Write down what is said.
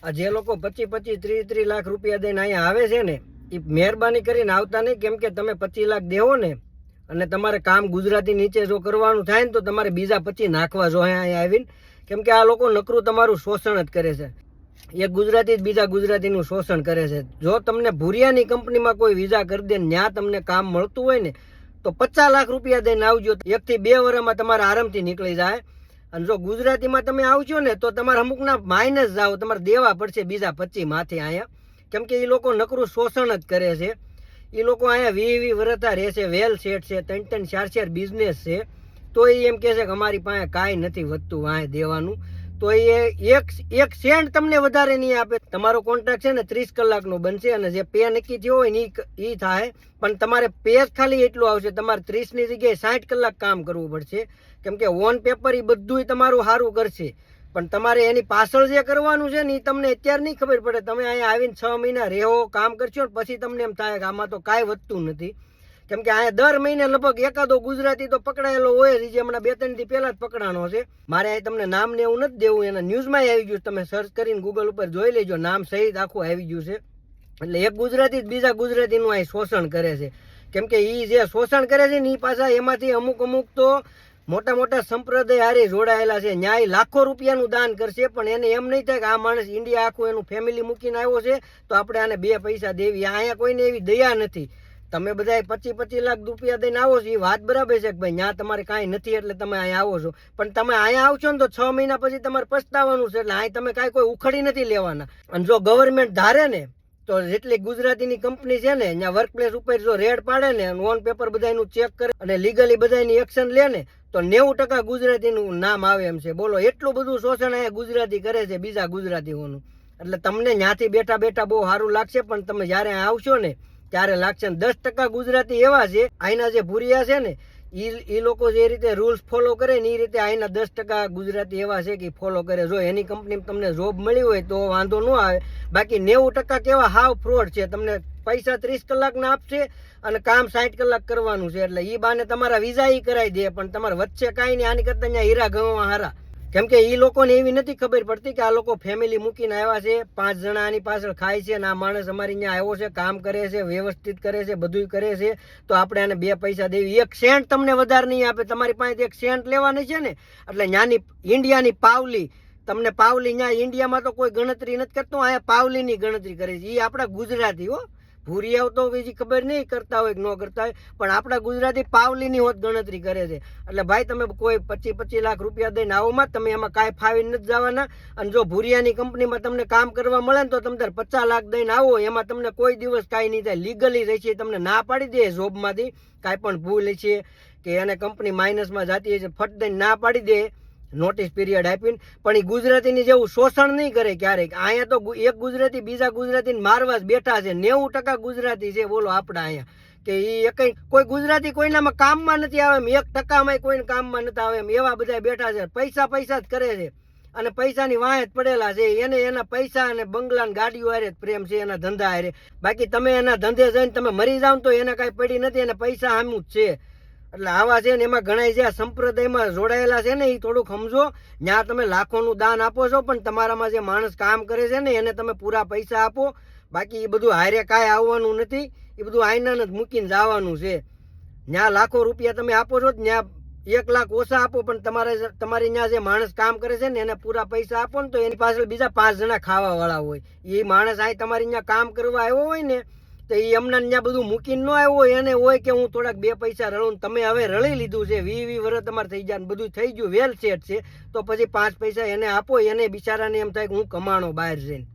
આ જે લોકો 25 30 લાખ રૂપિયા દઈને અહીંયા આવે છે ને, એ મહેરબાની કરીને આવતા નહીં. કેમ કે તમે 25 લાખ દેવો ને અને તમારે કામ ગુજરાતી નીચે જો કરવાનું થાય ને તો તમારે બીજા 25 નાખવા જો અહીંયા આવીને. કેમ કે આ લોકો નકરું તમારું શોષણ જ કરે છે. એક ગુજરાતી જ બીજા ગુજરાતીનું શોષણ કરે છે. જો તમને ભૂરિયાની કંપનીમાં કોઈ વિઝા કરી દે ને ત્યાં તમને કામ મળતું હોય ને તો 50 લાખ રૂપિયા દઈને આવજો. 1 થી 2 વર્ષમાં તમારે આરામથી નીકળી જાય. અને જો ગુજરાતીમાં તમે આવજો ને તો તમારે અમુકના માઇનસ જાઓ, તમારે દેવા પડશે બીજા 25 માંથી અહીંયા. કેમ કે એ લોકો નકરું શોષણ જ કરે છે. એ લોકો અહીંયા 20 વર્ષથી રહે છે, વેલ સેટ છે, 3 4 બિઝનેસ છે. તો એ એમ કહે છે કે અમારી પાસે કાંઈ નથી વધતું અહીંયા દેવાનું. તો એ એક સેન્ટ તમને વધારે નહીં આપે. તમારો કોન્ટ્રાક્ટ છે ને 30 કલાકનો બનશે અને જે પે નક્કી થયો હોય ને એ થાય. પણ તમારે પે ખાલી એટલું આવશે. તમારે 30ની જગ્યાએ 60 કલાક કામ કરવું પડશે. કેમ કે ઓન પેપર એ બધું તમારું સારું કરશે. પણ તમારે એની પાછળ જે કરવાનું છે ને એ તમને અત્યારે નહીં ખબર પડે. તમે અહીંયા આવીને 6 મહિના રહેવો, કામ કરશો ને પછી તમને એમ થાય કે આમાં તો કાંઈ વધતું નથી. કેમ કે અહીંયા દર મહિને લગભગ એકાદો ગુજરાતી તો પકડાયેલો હોય, જે હમણાં 2-3 દી પહેલા જ પકડાનો છે. મારે અહીં તમને નામ ને એવું નથી દેવું, એના ન્યૂઝમાં આવી ગયું. તમે સર્ચ કરીને ગૂગલ ઉપર જોઈ લેજો, નામ સહિત આખું આવી ગયું છે. એટલે એક ગુજરાતી જ બીજા ગુજરાતીનું અહીં શોષણ કરે છે. કેમ કે એ જે શોષણ કરે છે ને એ પાછા એમાંથી અમુક તો મોટા મોટા સંપ્રદાય હારે જોડાયેલા છે. ન્યાય લાખો રૂપિયાનું દાન કરશે, પણ એને એમ નહીં થાય કે આ માણસ ઇન્ડિયા આખું એનું ફેમિલી મૂકીને આવ્યો છે તો આપણે આને 2 પૈસા દેવી. અહીંયા કોઈને એવી દયા નથી. તમે બધા 25 લાખ રૂપિયા દઈને આવો છો એ વાત બરાબર છે કે ભાઈ ત્યાં તમારે કાંઈ નથી એટલે તમે અહીંયા આવો છો. પણ તમે અહીંયા આવશો ને તો 6 મહિના પછી તમારે પછતાવાનું છે. એટલે અહીં તમે કાંઈ કોઈ ઉખડી નથી લેવાના. અને જો ગવર્મેન્ટ ધારે ને તો જેટલી ગુજરાતીની કંપની છે ને ત્યાં વર્કપ્લેસ ઉપર જો રેડ પાડે ને ઓન પેપર બધાનું ચેક કરે અને લીગલી બધાની એક્શન લે ને તો 90% ગુજરાતીનું નામ આવે એમ છે. બોલો, એટલું બધું શોષણ અહીંયા ગુજરાતી કરે છે બીજા ગુજરાતીઓનું. એટલે તમને ત્યાંથી બેઠા બેઠા બહુ સારું લાગશે, પણ તમે જ્યારે આવશો ને ત્યારે લાગશે. 10% ગુજરાતી એવા છે અહીંના જે ભૂરિયા છે ને એ લોકો જે રીતે રૂલ્સ ફોલો કરે ને એ રીતે અહીંના 10% ગુજરાતી એવા છે કે ફોલો કરે. જો એની કંપનીમાં તમને જોબ મળી હોય તો વાંધો ન આવે. બાકી 90% કેવા હાવ ફ્રોડ છે. તમને પૈસા 30 કલાકના આપશે અને કામ 60 કલાક કરવાનું છે. એટલે એ બાને તમારા વિઝા ઈ કરાવી દે, પણ તમારે વચ્ચે કાંઈ નહીં. આની કરતા અહીંયા હીરા ગણવા હારા. કેમ કે એ લોકોને એવી નથી ખબર પડતી કે આ લોકો ફેમિલી મૂકીને આવ્યા છે, 5 જણા આની પાછળ ખાય છે અને આ માણસ અમારી અહીંયા આવ્યો છે, કામ કરે છે, વ્યવસ્થિત કરે છે, બધું કરે છે, તો આપણે આને 2 પૈસા દેવી. 1 સેન્ટ તમને વધારે નહીં આપે. તમારી પાસે 1 સેન્ટ લેવાની છે ને એટલે ત્યાંની ઇન્ડિયાની પાવલી, તમને પાવલી ત્યાં ઇન્ડિયામાં તો કોઈ ગણતરી નથી કરતું, અહીંયા પાવલીની ગણતરી કરે છે. એ આપણા ગુજરાતી હો. ભૂરિયાઓ તો બીજી ખબર નહીં કરતા હોય કે ન કરતા હોય, પણ આપણા ગુજરાતી પાવલીની હોત ગણતરી કરે છે. એટલે ભાઈ તમે કોઈ 25 લાખ રૂપિયા દઈને આવોમાં તમે એમાં કાંઈ ફાવીને નથી જવાના. અને જો ભૂરિયાની કંપનીમાં તમને કામ કરવા મળે ને તો તમે 50 લાખ દઈને આવો, એમાં તમને કોઈ દિવસ કાંઈ નહીં થાય. લીગલી રહી છે, તમને ના પાડી દે જોબમાંથી કાંઈ પણ ભૂલ છે કે એને કંપની માઇનસમાં જતી છે, ફટ દઈને ના પાડી દે નોટિસ પીરિયડ આપીને. પણ એ ગુજરાતીની જેવું શોષણ નહીં કરે ક્યારેક. અહીંયા તો એક ગુજરાતી બીજા ગુજરાતીને મારવા જ બેઠા છે. 90% ગુજરાતી છે બોલો આપણા અહીંયા. કે એ કઈ કોઈ ગુજરાતી કોઈનામાં કામમાં નથી આવે એમ, 1% કોઈને કામમાં નથી આવે એમ, એવા બધા બેઠા છે. પૈસા જ કરે છે અને પૈસાની વાંહે જ પડેલા છે. એને એના પૈસા અને બંગલા ગાડીઓ હારે જ પ્રેમ છે, એના ધંધા હારે. બાકી તમે એના ધંધે જઈને તમે મરી જાવ તો એને કાંઈ પડી નથી, એને પૈસા સામું જ છે. એટલે આવા છે ને એમાં ઘણા જે સંપ્રદાયમાં જોડાયેલા છે ને એ થોડુંક સમજો. ત્યાં તમે લાખોનું દાન આપો છો, પણ તમારામાં જે માણસ કામ કરે છે ને એને તમે પૂરા પૈસા આપો. બાકી એ બધું હારે કાંઈ આવવાનું નથી. એ બધું આઈના જ મૂકીને જવાનું છે. ત્યાં લાખો રૂપિયા તમે આપો છો, ત્યાં 1 લાખ ઓછા આપો, પણ તમારી ત્યાં જે માણસ કામ કરે છે ને એને પૂરા પૈસા આપો ને તો એની પાછળ બીજા 5 જણા ખાવા વાળા હોય. એ માણસ અહીં તમારી ત્યાં કામ કરવા આવ્યો હોય ને તો એ હમણાં ત્યાં બધું મૂકીને ન આવ્યો હોય. એને હોય કે હું થોડાક 2 પૈસા રળું. તમે હવે રળી લીધું છે, 20 વર્ષ તમારે થઈ જાય, બધું થઈ ગયું, વેલ સેટ છે, તો પછી 5 પૈસા એને આપો. એને બિચારાને એમ થાય કે હું કમાણો બહાર જઈને.